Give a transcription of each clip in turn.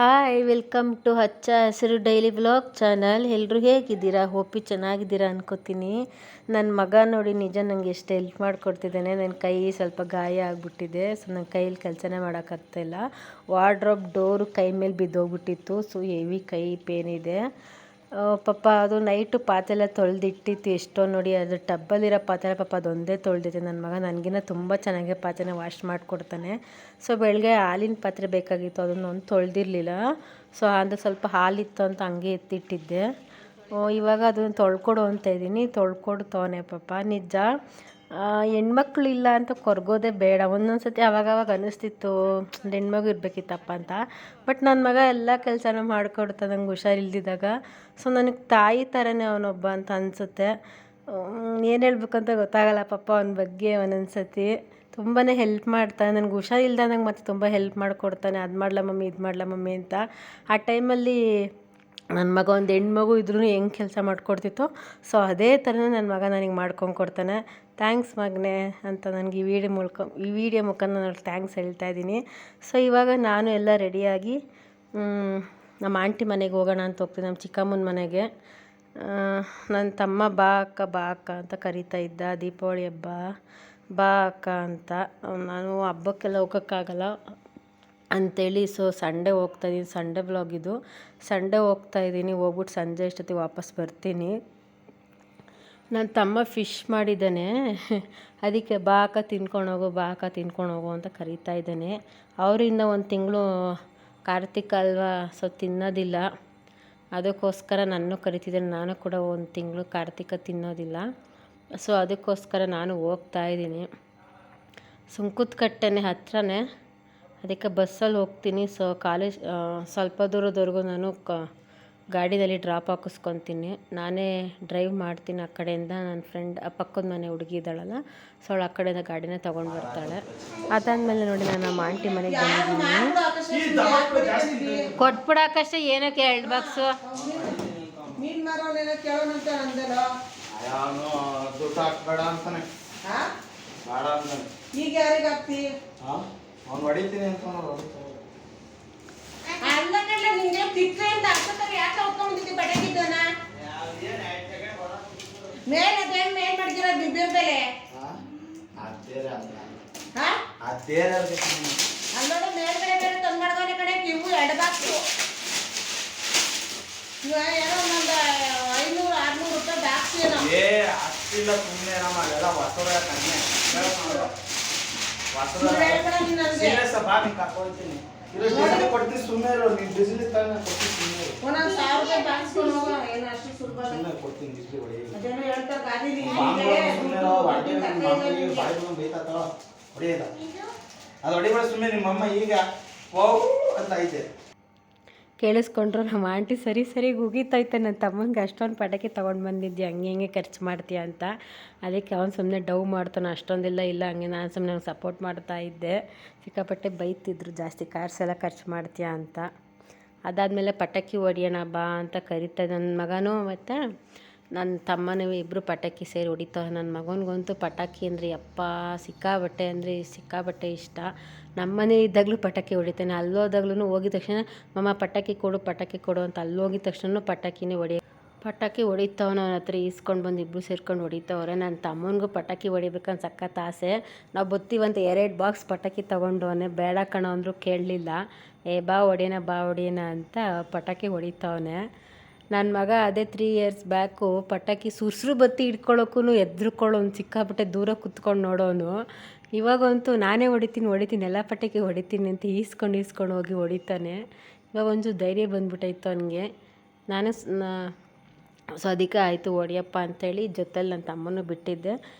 Hi welcome to ಹಚ್ಚ ಹಸಿರು daily vlog channel. ಎಲ್ಲರೂ ಹೇಗಿದ್ದೀರಾ? ಹೋಪಿ ಚೆನ್ನಾಗಿದ್ದೀರಾ ಅನ್ಕೋತೀನಿ. ನನ್ನ ಮಗ ನೋಡಿ ನಿಜ ನನಗೆ ಎಷ್ಟು ಹೆಲ್ಪ್ ಮಾಡಿಕೊಡ್ತಿದ್ದಾನೆ. ನನ್ನ ಕೈ ಸ್ವಲ್ಪ ಗಾಯ ಆಗಿಬಿಟ್ಟಿದೆ, ಸೊ ನನ್ನ ಕೈಯಲ್ಲಿ ಕೆಲಸನೇ ಮಾಡೋಕ್ಕಾಗ್ತಾಯಿಲ್ಲ. ವಾರ್ಡ್ರೋಬ್ ಡೋರು ಕೈ ಮೇಲೆ ಬಿದ್ದೋಗ್ಬಿಟ್ಟಿತ್ತು, ಸೊ ಹೆವಿ ಕೈ ಪೇನ್ ಇದೆ. ಪಾಪ ಅದು ನೈಟು ಪಾತ್ರೆ ಎಲ್ಲ ತೊಳೆದಿಟ್ಟಿತ್ತು ಎಷ್ಟೋ ನೋಡಿ. ಅದು ಟಬ್ಬಲ್ಲಿರೋ ಪಾತ್ರೆ ಪಾಪ ಅದೊಂದೇ ತೊಳೆದಿದೆ. ನನ್ನ ಮಗ ನನಗಿನ್ನ ತುಂಬ ಚೆನ್ನಾಗಿ ಪಾತ್ರೆನ ವಾಶ್ ಮಾಡಿಕೊಡ್ತಾನೆ. ಸೊ ಬೆಳಗ್ಗೆ ಹಾಲಿನ ಪಾತ್ರೆ ಬೇಕಾಗಿತ್ತು, ಅದನ್ನೊಂದು ತೊಳೆದಿರಲಿಲ್ಲ. ಸೊ ಅದು ಸ್ವಲ್ಪ ಹಾಲಿತ್ತು ಅಂತ ಹಂಗೆ ಎತ್ತಿಟ್ಟಿದ್ದೆ. ಇವಾಗ ಅದನ್ನು ತೊಳ್ಕೊಡು ಅಂತ ಇದ್ದೀನಿ, ತೊಳ್ಕೊಡ್ತವನೆ ಪಾಪ. ನಿಜ ಹೆಣ್ಮಕ್ಳು ಇಲ್ಲ ಅಂತ ಕೊರಗೋದೇ ಬೇಡ. ಒಂದೊಂದು ಸತಿ ಅವಾಗವಾಗ ಅನ್ನಿಸ್ತಿತ್ತು ಹೆಣ್ಮಗು ಇರಬೇಕಿತ್ತಪ್ಪ ಅಂತ. ಬಟ್ ನನ್ನ ಮಗ ಎಲ್ಲ ಕೆಲಸನೂ ಮಾಡಿಕೊಡ್ತಾನೆ ನಂಗೆ ಹುಷಾರಿಲ್ದಿದ್ದಾಗ. ಸೊ ನನಗೆ ತಾಯಿ ಥರನೇ ಅವನೊಬ್ಬ ಅಂತ ಅನಿಸುತ್ತೆ. ಏನು ಹೇಳ್ಬೇಕಂತ ಗೊತ್ತಾಗಲ್ಲ ಪಾಪ ಅವನ ಬಗ್ಗೆ. ಒಂದೊಂದು ಸತಿ ತುಂಬಾ ಹೆಲ್ಪ್ ಮಾಡ್ತಾನೆ. ನನಗೆ ಹುಷಾರಿಲ್ದಂಗೆ ಮತ್ತೆ ತುಂಬ ಹೆಲ್ಪ್ ಮಾಡಿಕೊಡ್ತಾನೆ. ಅದು ಮಾಡ್ಲಾ ಮಮ್ಮಿ, ಇದು ಮಾಡ್ಲಾ ಮಮ್ಮಿ ಅಂತ. ಆ ಟೈಮಲ್ಲಿ ನನ್ನ ಮಗ ಒಂದು ಹೆಣ್ಮಗು ಇದ್ರೂ ಹೆಂಗೆ ಕೆಲಸ ಮಾಡಿಕೊಡ್ತಿತ್ತೋ, ಸೊ ಅದೇ ಥರನೇ ನನ್ನ ಮಗ ನನಗೆ ಮಾಡ್ಕೊಂಡು ಕೊಡ್ತಾನೆ. ಥ್ಯಾಂಕ್ಸ್ ಮಗನೇ ಅಂತ ನನಗೆ ಈ ವಿಡಿಯೋ ಮುಖಾಂತರ ನಾನು ಥ್ಯಾಂಕ್ಸ್ ಹೇಳ್ತಾ ಇದ್ದೀನಿ. ಸೊ ಇವಾಗ ನಾನು ಎಲ್ಲ ರೆಡಿಯಾಗಿ ನಮ್ಮ ಆಂಟಿ ಮನೆಗೆ ಹೋಗೋಣ ಅಂತ ಹೋಗ್ತೀನಿ, ನಮ್ಮ ಚಿಕ್ಕಮ್ಮನ ಮನೆಗೆ. ನನ್ನ ತಮ್ಮ ಬಾ ಅಕ್ಕ ಅಂತ ಕರೀತಾ ಇದ್ದ. ದೀಪಾವಳಿ ಹಬ್ಬ ಬಾ ಅಕ್ಕ ಅಂತ. ನಾನು ಹಬ್ಬಕ್ಕೆಲ್ಲ ಹೋಗೋಕ್ಕಾಗಲ್ಲ ಅಂಥೇಳಿ ಸೊ ಸಂಡೇ ಹೋಗ್ತಾಯಿದ್ದೀನಿ. ಸಂಡೇ ವ್ಲಾಗ್ ಇದು. ಸಂಡೇ ಹೋಗ್ತಾಯಿದ್ದೀನಿ, ಹೋಗ್ಬಿಟ್ಟು ಸಂಜೆ ಅಷ್ಟೊತ್ತಿಗೆ ವಾಪಸ್ ಬರ್ತೀನಿ. ನನ್ನ ತಮ್ಮ ಫಿಶ್ ಮಾಡಿದ್ದಾನೆ, ಅದಕ್ಕೆ ಬಾ ಅಕ್ಕ ತಿನ್ಕೊಂಡು ಹೋಗು ಅಂತ ಕರೀತಾ ಇದ್ದಾನೆ. ಅವರಿಂದ ಒಂದು ತಿಂಗಳು ಕಾರ್ತಿಕ ಅಲ್ವಾ, ಸೊ ತಿನ್ನೋದಿಲ್ಲ. ಅದಕ್ಕೋಸ್ಕರ ನನ್ನೂ ಕರಿತಿದ್ದಾನೆ. ನಾನು ಕೂಡ ಒಂದು ತಿಂಗಳು ಕಾರ್ತಿಕ ತಿನ್ನೋದಿಲ್ಲ. ಸೊ ಅದಕ್ಕೋಸ್ಕರ ನಾನು ಹೋಗ್ತಾಯಿದ್ದೀನಿ. ಸುಂಕುತ್ಕಟ್ಟೆನೇ ಹತ್ರನೇ, ಅದಕ್ಕೆ ಬಸ್ಸಲ್ಲಿ ಹೋಗ್ತೀನಿ. ಸೊ ಕಾಲೇಜ್ ಸ್ವಲ್ಪ ದೂರದವರೆಗೂ ನಾನು ಗಾಡಿಯಲ್ಲಿ ಡ್ರಾಪ್ ಹಾಕಿಸ್ಕೊತೀನಿ. ನಾನೇ ಡ್ರೈವ್ ಮಾಡ್ತೀನಿ. ಆ ಕಡೆಯಿಂದ ನನ್ನ ಫ್ರೆಂಡ್ ಪಕ್ಕದ ಮನೆ ಹುಡುಗಿ ಇದ್ದಾಳಲ್ಲ, ಸೊ ಅವಳು ಆ ಕಡೆಯಿಂದ ಗಾಡಿನ ತೊಗೊಂಡು ಬರ್ತಾಳೆ. ಅದಾದಮೇಲೆ ನೋಡಿ ನಾನು ನಮ್ಮ ಆಂಟಿ ಮನೆಗೆ ಬಂದಿದ್ದೀನಿ. ಕೊಟ್ಬಿಡಾಕಷ್ಟೇ, ಏನಕ್ಕೆ 2 ಬಾಕ್ಸು ಈಗ ಯಾರಿಗೆ ಹಾಕ್ತಿ? ಅವ್ನು ಹೊಡಿತೀನಿ ಅಂತ ಅಲ್ಲ ಕಳ್ಳ, ನಿಂಗೆ ತಿಕ್ಕೆಯಿಂದ ಅಷ್ಟೊತ್ತಾಗ ಯಾಕೆ ಹೊತ್ಕೊಂಡಿದ್ದಿ ಬಡಗಿದ್ದನ ಮೇಲೆ? ಅದೇನು ಮೇಲ್ ಮಾಡ್ತೀರ ಬಿಬ್ಬೆ ಬೆಲೆ ಅಲ್ಲೋಡ ಮೇಲ್ಗಡೆ ಬೇರೆ ತಂದು ಮಾಡ್ದವನೆ ಕಡೆ ಕಿವು ಎಡಬಾಕ್ಸು. ಏನೋ ಒಂದು 500-600 ರೂಪಾಯಿ ಬಾಕ್ಸಿ ಅಷ್ಟಿಲ್ಲ. ಸುಮ್ಮನೆ ನಮ್ಮೆಲ್ಲ ಹೊಸದ ಕಣ್ಣೆ ಕೊಡ್ತೀನಿ. ಸುಮ್ಮನೆ ನೀನು ಬಿಸಿಲಿ ತಗೊಂಡು ಕೊಡ್ತೀನಿ. ಒಂದೊಂದು 1000 ರೂಪಾಯಿ ಬಾಕ್ಸ್ ಹೋಗ, ಏನು ಅಷ್ಟು ಸುಲಭ ಕೊಡ್ತೀನಿ. ಬಿಸಿಲಿ ಹೊಡಿ ಅದೇನೋ ಹೇಳ್ತಾರೆ ಗಾದಿಲಿ ಹೊಡಿಯದ ಅದು ಹೊಡಿಬೇಡ ಸುಮ್ಮನೆ. ನಿಮ್ಮಮ್ಮ ಈಗ ಅಂತ ಐತೆ ಕೇಳಿಸ್ಕೊಂಡ್ರು ನಮ್ಮ ಆಂಟಿ ಸರಿ ಉಗಿತೈತೆ. ನನ್ನ ತಮ್ಮನಿಗೆ ಅಷ್ಟೊಂದು ಪಟಾಕಿ ತೊಗೊಂಡು ಬಂದಿದ್ದೆ, ಹಂಗೆ ಖರ್ಚು ಮಾಡ್ತೀಯ ಅಂತ. ಅದಕ್ಕೆ ಅವ್ನು ಸುಮ್ಮನೆ ಡವ್ ಮಾಡ್ತಾನೆ, ಅಷ್ಟೊಂದಿಲ್ಲ ಇಲ್ಲ ಹಂಗೆ. ನಾನು ಸುಮ್ಮನೆ ಸಪೋರ್ಟ್ ಮಾಡ್ತಾ ಇದ್ದೆ. ಸಿಕ್ಕಾಪಟ್ಟೆ ಬೈತಿದ್ರು, ಜಾಸ್ತಿ ಕಾರ್ಸೆಲ್ಲ ಖರ್ಚು ಮಾಡ್ತೀಯ ಅಂತ. ಅದಾದಮೇಲೆ ಪಟಾಕಿ ಹೊಡಿಯೋಣ ಬಾ ಅಂತ ಕರಿತಾ ನನ್ನ ಮಗನೂ ಮತ್ತು ನನ್ನ ತಮ್ಮನೂ ಇಬ್ಬರು ಪಟಾಕಿ ಸೇರಿ ಹೊಡಿತಾವೆ. ನನ್ನ ಮಗನಿಗಂತೂ ಪಟಾಕಿ ಅಂದರೆ ಸಿಕ್ಕಾಬಟ್ಟೆ ಇಷ್ಟ. ನಮ್ಮನೆ ಇದ್ದಾಗಲೂ ಪಟಾಕಿ ಹೊಡಿತಾನೆ. ಅಲ್ಲೋದಾಗ್ಲೂ ಹೋಗಿದ ತಕ್ಷಣ ಮಮ್ಮ ಪಟಾಕಿ ಕೊಡು ಅಂತ ಅಲ್ಲೋಗಿದ ತಕ್ಷಣ ಪಟಾಕಿ ಹೊಡಿತಾವೆ. ನನ್ನ ಹತ್ರ ಈಸ್ಕೊಂಡು ಬಂದು ಇಬ್ಬರು ಸೇರ್ಕೊಂಡು ಹೊಡಿತಾವ್ರೆ. ನನ್ನ ತಮ್ಮನಿಗೂ ಪಟಾಕಿ ಹೊಡಿಬೇಕಂತ ಸಖತ್ ಆಸೆ. ನಾವು ಬತ್ತೀವಂತ 2 ಬಾಕ್ಸ್ ಪಟಾಕಿ ತೊಗೊಂಡವನೆ. ಬೇಡ ಕಣೋ ಅಂದರೂ ಕೇಳಲಿಲ್ಲ. ಬಾ ಹೊಡಿಯೋಣ ಅಂತ ಪಟಾಕಿ ಹೊಡಿತಾವನೆ ನನ್ನ ಮಗ. ಅದೇ 3 ಇಯರ್ಸ್ ಬ್ಯಾಕು ಪಟಾಕಿ ಸುರ್ಸ್ರು ಬತ್ತಿ ಹಿಡ್ಕೊಳ್ಳೋಕ್ಕೂ ಎದ್ರುಕೊಳ್ಳೋನು, ಸಿಕ್ಕಾಪಟ್ಟೆ ದೂರ ಕುತ್ಕೊಂಡು ನೋಡೋನು. ಇವಾಗಂತೂ ನಾನೇ ಹೊಡಿತೀನಿ ಎಲ್ಲ ಪಟಾಕಿ ಹೊಡಿತೀನಿ ಅಂತ ಈಸ್ಕೊಂಡು ಹೋಗಿ ಹೊಡಿತಾನೆ. ಇವಾಗ ಒಂಚೂರು ಧೈರ್ಯ ಬಂದ್ಬಿಟ್ಟೈತು ಅವನಿಗೆ. ನಾನು ಸೊ ಅದಕ್ಕೆ ಆಯಿತು ಹೊಡಿಯಪ್ಪ ಅಂಥೇಳಿ ಜೊತೆಲಿ ನನ್ನ ತಮ್ಮನೂ ಬಿಟ್ಟಿದ್ದೆ.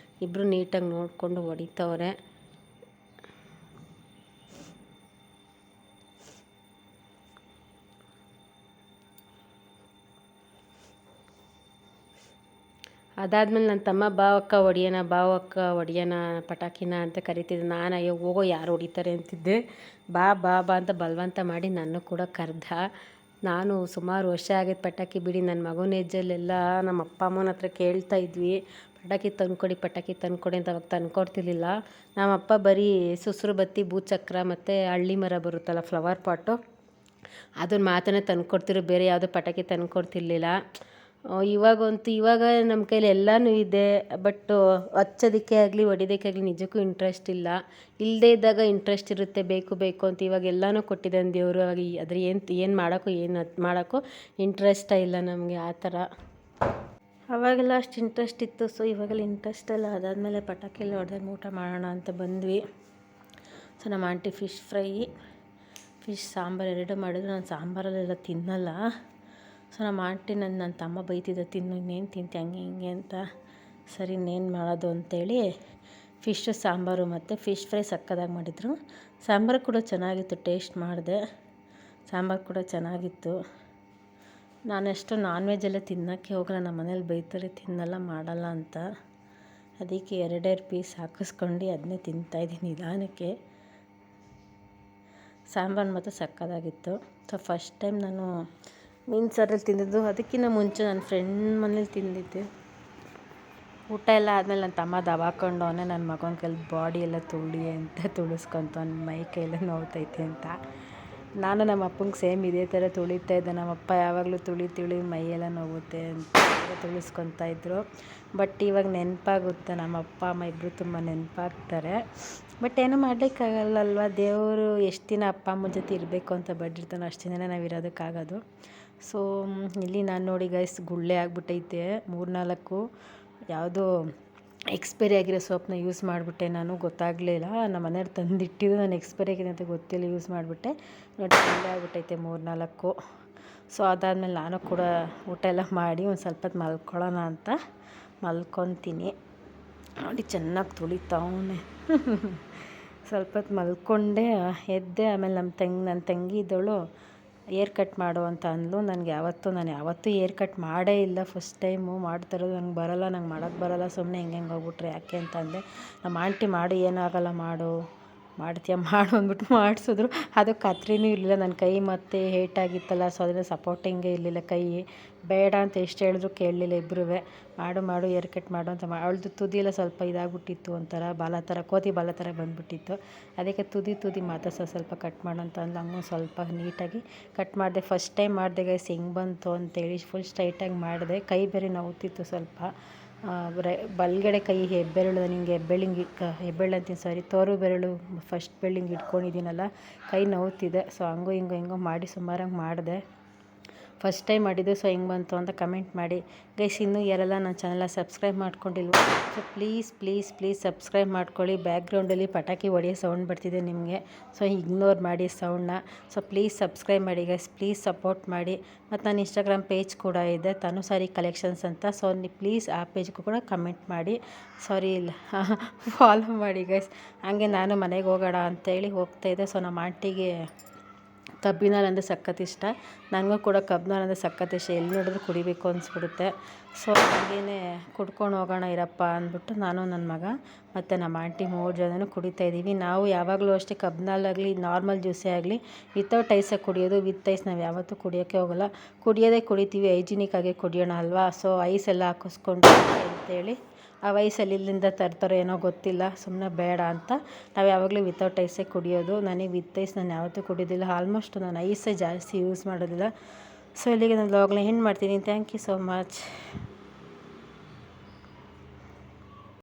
ಇಬ್ಬರು ನೀಟಾಗಿ ನೋಡಿಕೊಂಡು ಹೊಡಿತವ್ರೆ. ಅದಾದಮೇಲೆ ನನ್ನ ತಮ್ಮ ಬಾವಕ್ಕ ಹೊಡಿಯೋಣ ಪಟಾಕಿನ ಅಂತ ಕರಿತಿದ್ದೆ. ನಾನು ಅಯ್ಯೋ ಹೋಗೋ ಯಾರು ಹೊಡಿತಾರೆ ಅಂತಿದ್ದೆ. ಬಾ ಅಂತ ಬಲವಂತ ಮಾಡಿ ನನ್ನ ಕೂಡ ಕರೆದ. ನಾನು ಸುಮಾರು ವರ್ಷ ಆಗೈತೆ ಪಟಾಕಿ ಬಿಡಿ. ನನ್ನ ಮಗನ ಏಜಲ್ಲೆಲ್ಲ ನಮ್ಮ ಅಪ್ಪ ಅಮ್ಮನ ಹತ್ರ ಕೇಳ್ತಾ ಇದ್ವಿ, ಪಟಾಕಿ ತಂದುಕೊಡಿ ಅಂತ. ಅವಾಗ ತಂದುಕೊಡ್ತಿರ್ಲಿಲ್ಲ. ನಮ್ಮ ಅಪ್ಪ ಬರೀ ಸುಸ್ರು ಬತ್ತಿ, ಭೂಚಕ್ರ ಮತ್ತು ಹಳ್ಳಿ ಮರ ಬರುತ್ತಲ್ಲ ಫ್ಲವರ್ ಪಾಟು, ಅದನ್ನ ಮಾತನ್ನೇ ತಂದುಕೊಡ್ತಿರೋ, ಬೇರೆ ಯಾವುದೋ ಪಟಾಕಿ ತಂದುಕೊಡ್ತಿರ್ಲಿಲ್ಲ. ಇವಾಗ ನಮ್ಮ ಕೈಲಿ ಎಲ್ಲನೂ ಇದೆ, ಬಟ್ ಹಚ್ಚೋದಕ್ಕೆ ಆಗಲಿ ಹೊಡಿಯೋದಕ್ಕೆ ಆಗಲಿ ನಿಜಕ್ಕೂ ಇಂಟ್ರೆಸ್ಟ್ ಇಲ್ಲ. ಇಲ್ಲದೇ ಇದ್ದಾಗ ಇಂಟ್ರೆಸ್ಟ್ ಇರುತ್ತೆ, ಬೇಕು ಅಂತ. ಇವಾಗ ಎಲ್ಲನೂ ಕೊಟ್ಟಿದ್ದಾನೆ ದೇವರು. ಅದ್ರ ಏನು ಮಾಡೋಕ್ಕೂ ಇಂಟ್ರೆಸ್ಟೇ ಇಲ್ಲ ನಮಗೆ ಆ ಥರ. ಅವಾಗೆಲ್ಲ ಅಷ್ಟು ಇಂಟ್ರೆಸ್ಟ್ ಇತ್ತು, ಸೊ ಇವಾಗೆಲ್ಲ ಇಂಟ್ರೆಸ್ಟ್ ಇಲ್ಲ. ಅದಾದಮೇಲೆ ಪಟಾಕಿ ಎಲ್ಲ ಹೊಡೆದಾಗ ಊಟ ಮಾಡೋಣ ಅಂತ ಬಂದ್ವಿ. ಸೊ ನಮ್ಮ aunty fish fry, fish sambar ಎರಡೂ ಮಾಡಿದ್ರು. ನಾನು ಸಾಂಬಾರಲ್ಲೆಲ್ಲ ತಿನ್ನಲ್ಲ. ಸೊ ನಮ್ಮ ಆಂಟಿ ನನ್ನ ತಮ್ಮ ಬೈತಿದ್ದ, ತಿನ್ನು ಇನ್ನೇನು ತಿಂತೆ ಹಂಗೆ ಹಿಂಗೆ ಅಂತ. ಸರಿ ಇನ್ನೇನು ಮಾಡೋದು ಅಂತೇಳಿ ಫಿಶ್ಶು ಸಾಂಬಾರು ಮತ್ತು ಫಿಶ್ ಫ್ರೈ ಸಕ್ಕತ್ತಾಗಿ ಮಾಡಿದರು. ಸಾಂಬಾರು ಕೂಡ ಚೆನ್ನಾಗಿತ್ತು, ಟೇಸ್ಟ್ ಮಾಡಿದೆ. ಸಾಂಬಾರು ಕೂಡ ಚೆನ್ನಾಗಿತ್ತು. ನಾನೆಷ್ಟು ನಾನ್ ವೆಜ್ ಎಲ್ಲ ತಿನ್ನೋಕ್ಕೆ ಹೋಗಲ್ಲ, ನಮ್ಮ ಮನೇಲಿ ಬೈತಾರೆ ತಿನ್ನಲ್ಲ ಮಾಡಲ್ಲ ಅಂತ. ಅದಕ್ಕೆ 2 ಪೀಸ್ ಹಾಕಿಸ್ಕೊಂಡು ಅದನ್ನೇ ತಿಂತಾಯಿದ್ದೀನಿ ನಿಧಾನಕ್ಕೆ. ಸಾಂಬಾರು ಮಾತ್ರ ಸಕ್ಕತ್ತಾಗಿತ್ತು. ಸೊ ಫಸ್ಟ್ ಟೈಮ್ ನಾನು ಮೀನು ಸಾರಲ್ಲಿ ತಿಂದಿದ್ದು. ಅದಕ್ಕಿಂತ ಮುಂಚೆ ನನ್ನ ಫ್ರೆಂಡ್ ಮನೇಲಿ ತಿಂದಿದ್ದೆ. ಊಟ ಎಲ್ಲ ಆದಮೇಲೆ ನನ್ನ ತಮ್ಮ ದಬಾಕೊಂಡು ಅವನೇ ನನ್ನ ಮಗನ ಕೈಲಿ ಬಾಡಿ ಎಲ್ಲ ತುಳಿಸ್ಕೊಂತವ್ನು, ಮೈ ಕೈಯೆಲ್ಲ ನೋವ್ತೈತೆ ಅಂತ. ನಾನು ನಮ್ಮ ಅಪ್ಪಂಗೆ ಸೇಮ್ ಇದೇ ಥರ ತುಳಿತಾ ಇದ್ದೆ. ನಮ್ಮಪ್ಪ ಯಾವಾಗಲೂ ತುಳಿ ಮೈಯೆಲ್ಲ ನೋವುತ್ತೆ ಅಂತ ತುಳಿಸ್ಕೊತಾ ಇದ್ದರು. ಬಟ್ ಇವಾಗ ನೆನಪಾಗುತ್ತೆ, ನಮ್ಮ ಅಪ್ಪ ಅಮ್ಮ ಇಬ್ಬರು ತುಂಬ ನೆನಪಾಗ್ತಾರೆ. ಬಟ್ ಏನೂ ಮಾಡಲಿಕ್ಕಾಗಲ್ಲಲ್ವ, ದೇವರು ಎಷ್ಟು ದಿನ ಅಪ್ಪ ಅಮ್ಮನ ಜೊತೆ ಇರಬೇಕು ಅಂತ ಬಡ್ಡಿರ್ತಾನೋ ಅಷ್ಟು ದಿನ ನಾವು ಇರೋದಕ್ಕಾಗೋದು. ಸೊ ಇಲ್ಲಿ ನಾನು ನೋಡಿ ಗೈಸ್ ಗುಳ್ಳೆ ಆಗಿಬಿಟ್ಟೈತೆ 3-4. ಯಾವುದೋ ಎಕ್ಸ್ಪೈರಿ ಆಗಿರೋ ಸೋಪ್ನ ಯೂಸ್ ಮಾಡಿಬಿಟ್ಟೆ, ನಾನು ಗೊತ್ತಾಗಲಿಲ್ಲ. ನಮ್ಮ ಮನೆಯವ್ರು ತಂದಿಟ್ಟಿದ್ದು, ನಾನು ಎಕ್ಸ್ಪೈರಿ ಆಗಿದೆ ಅಂತ ಗೊತ್ತಿಲ್ಲ, ಯೂಸ್ ಮಾಡಿಬಿಟ್ಟೆ. ನೋಡಿ ಗುಳ್ಳೆ ಆಗಿಬಿಟ್ಟೈತೆ 3-4. ಸೊ ಅದಾದಮೇಲೆ ನಾನು ಕೂಡ ಊಟ ಎಲ್ಲ ಮಾಡಿ ಒಂದು ಸ್ವಲ್ಪ ಹೊತ್ತು ಮಲ್ಕೊಳ್ಳೋಣ ಅಂತ ಮಲ್ಕೊತೀನಿ. ನೋಡಿ ಚೆನ್ನಾಗಿ ತುಳಿತಾವನೆ. ಸ್ವಲ್ಪ ಹೊತ್ತು ಮಲ್ಕೊಂಡೆ, ಎದ್ದೆ. ಆಮೇಲೆ ನನ್ನ ತಂಗಿ ಇದ್ದವಳು ಏರ್ ಕಟ್ ಮಾಡು ಅಂತ ಅಂದ್ಲು. ನಾನು ಯಾವತ್ತೂ ಏರ್ ಕಟ್ ಮಾಡೇ ಇಲ್ಲ, ಫಸ್ಟ್ ಟೈಮು ಮಾಡ್ತಾಯಿರೋದು. ನಂಗೆ ಬರೋಲ್ಲ, ನಂಗೆ ಮಾಡೋಕ್ಕೆ ಬರೋಲ್ಲ, ಸುಮ್ಮನೆ ಹೆಂಗೆ ಹೋಗ್ಬಿಟ್ರೆ ಯಾಕೆ ಅಂತ ಅಂದೆ. ನಮ್ಮ ಆಂಟಿ ಮಾಡು ಏನಾಗಲ್ಲ ಮಾಡ್ತೀಯ ಮಾಡು ಅಂದ್ಬಿಟ್ಟು ಮಾಡಿಸಿದ್ರು. ಅದು ಕತ್ರಿನೂ ಇರಲಿಲ್ಲ, ನನ್ನ ಕೈ ಮತ್ತೆ ಹೇಟಾಗಿತ್ತಲ್ಲ, ಸೊ ಅದರಿಂದ ಸಪೋರ್ಟಿಂಗೇ ಇರಲಿಲ್ಲ ಕೈ. ಬೇಡ ಅಂತ ಎಷ್ಟು ಹೇಳಿದ್ರು ಕೇಳಲಿಲ್ಲ ಇಬ್ಬರೂ. ಮಾಡು ಏರ್ ಕಟ್ ಮಾಡು ಅಂತ. ಅವಳದು ತುದಿಯೆಲ್ಲ ಸ್ವಲ್ಪ ಇದಾಗ್ಬಿಟ್ಟಿತ್ತು, ಒಂಥರ ಬಾಲ ಥರ, ಕೋತಿ ಬಾಲ ಥರ ಬಂದುಬಿಟ್ಟಿತ್ತು. ಅದಕ್ಕೆ ತುದಿ ಮಾತ್ರ ಸ್ವಲ್ಪ ಕಟ್ ಮಾಡು ಅಂತ ಅಂದ್ಲು. ಹಂಗೂ ಸ್ವಲ್ಪ ನೀಟಾಗಿ ಕಟ್ ಮಾಡಿದೆ. ಫಸ್ಟ್ ಟೈಮ್ ಮಾಡಿದೆ ಗೈಸ್, ಹೆಂಗೆ ಬಂತು ಅಂತೇಳಿ ಫುಲ್ ಸ್ಟ್ರೈಟಾಗಿ ಮಾಡಿದೆ. ಕೈ ಬೇರೆ ನೋವ್ತಿತ್ತು ಸ್ವಲ್ಪ. ಬಲಗಡೆ ಕೈ ಹೆಬ್ಬೆರಳು, ನನಗೆ ಹೆಬ್ಬೆರಳು ಅಂತೀನಿ ಸಾರಿ, ತೋರು ಬೆರಳು ಫಸ್ಟ್ ಬೆರಳಿಂಗ್ ಇಟ್ಕೊಂಡಿದ್ದೀನಲ್ಲ, ಕೈ ನೋವ್ತಿದೆ. ಸೊ ಹಂಗೋ ಮಾಡಿ ಸುಮಾರಾಗಿ ಮಾಡಿದೆ. ಫಸ್ಟ್ ಟೈಮ್ ಮಾಡಿದ್ದು. ಸೊ ಹೆಂಗೆ ಬಂತು ಅಂತ ಕಮೆಂಟ್ ಮಾಡಿ ಗೈಸ್. ಇನ್ನೂ ಯಾರೆಲ್ಲ ನನ್ನ ಚಾನಲ್ನ ಸಬ್ಸ್ಕ್ರೈಬ್ ಮಾಡ್ಕೊಂಡಿಲ್ವ, ಸೊ ಪ್ಲೀಸ್ ಸಬ್ಸ್ಕ್ರೈಬ್ ಮಾಡ್ಕೊಳ್ಳಿ. ಬ್ಯಾಕ್ಗ್ರೌಂಡಲ್ಲಿ ಪಟಾಕಿ ಹೊಡೆಯೋ ಸೌಂಡ್ ಬರ್ತಿದೆ ನಿಮಗೆ, ಸೊ ಇಗ್ನೋರ್ ಮಾಡಿ ಸೌಂಡನ್ನ. ಸೊ ಪ್ಲೀಸ್ ಸಬ್ಸ್ಕ್ರೈಬ್ ಮಾಡಿ ಗೈಸ್, ಪ್ಲೀಸ್ ಸಪೋರ್ಟ್ ಮಾಡಿ. ಮತ್ತು ನನ್ನ ಇನ್ಸ್ಟಾಗ್ರಾಮ್ ಪೇಜ್ ಕೂಡ ಇದೆ, ತನುಸಾರಿ ಕಲೆಕ್ಷನ್ಸ್ ಅಂತ. ಸೊ ಪ್ಲೀಸ್ ಆ ಪೇಜ್ಗೂ ಕೂಡ ಕಮೆಂಟ್ ಮಾಡಿ, ಫಾಲೋ ಮಾಡಿ ಗೈಸ್. ಹಾಗೆ ನಾನು ಮನೆಗೆ ಹೋಗೋಣ ಅಂತೇಳಿ ಹೋಗ್ತಾಯಿದ್ದೆ. ಸೊ ನಮ್ಮ ಆಂಟಿಗೆ ಕಬ್ಬಿನ ಹಾಲು ಅಂದರೆ ಸಖತ್ ಇಷ್ಟ, ನನಗೂ ಕೂಡ ಕಬ್ಬಿನ ಹಾಲು ಅಂದರೆ ಸಖತ್ ಇಷ್ಟ. ಎಲ್ಲಿ ನೋಡಿದ್ರು ಕುಡಿಬೇಕು ಅನಿಸ್ಬಿಡುತ್ತೆ. ಸೊ ಹಾಗೇ ಕುಡ್ಕೊಂಡು ಹೋಗೋಣ ಇರಪ್ಪ ಅಂದ್ಬಿಟ್ಟು ನಾನು, ನನ್ನ ಮಗ ಮತ್ತು ನಮ್ಮ ಆಂಟಿ 3 ಜನನೂ ಕುಡಿತಾಯಿದ್ದೀವಿ. ನಾವು ಯಾವಾಗಲೂ ಅಷ್ಟೇ ಕಬ್ಬಿನ ಹಾಲಾಗಲಿ ನಾರ್ಮಲ್ ಜ್ಯೂಸೇ ಆಗಲಿ ವಿತೌಟ್ ಐಸಾಗಿ ಕುಡಿಯೋದು. ವಿತ್ ಐಸ್ ನಾವು ಯಾವತ್ತೂ ಕುಡಿಯೋಕ್ಕೆ ಹೋಗೋಲ್ಲ. ಕುಡಿತೀವಿ ಹೈಜಿನಿಕ್ ಆಗಿ ಕುಡಿಯೋಣ ಅಲ್ವಾ. ಸೊ ಐಸೆಲ್ಲ ಹಾಕಿಸ್ಕೊಂಡು ಅಂತೇಳಿ ಆ ವಯಸ್ಸಲ್ಲಿ ಇಲ್ಲಿಂದ ತರ್ತಾರೋ ಏನೋ ಗೊತ್ತಿಲ್ಲ, ಸುಮ್ಮನೆ ಬೇಡ ಅಂತ ನಾವು ಯಾವಾಗಲೂ ವಿತೌಟ್ ಐಸೇ ಕುಡಿಯೋದು. ನನಗೆ ವಿತ್ ಐಸ್ ನಾನು ಯಾವತ್ತೂ ಕುಡಿಯೋದಿಲ್ಲ, ಆಲ್ಮೋಸ್ಟ್ ನಾನು ಐಸೇ ಜಾಸ್ತಿ ಯೂಸ್ ಮಾಡೋದಿಲ್ಲ. ಸೊ ಇಲ್ಲಿಗೆ ನಾನು ವ್ಲಾಗ್ನ ಎಂಡ್ ಮಾಡ್ತೀನಿ. Thank you so much.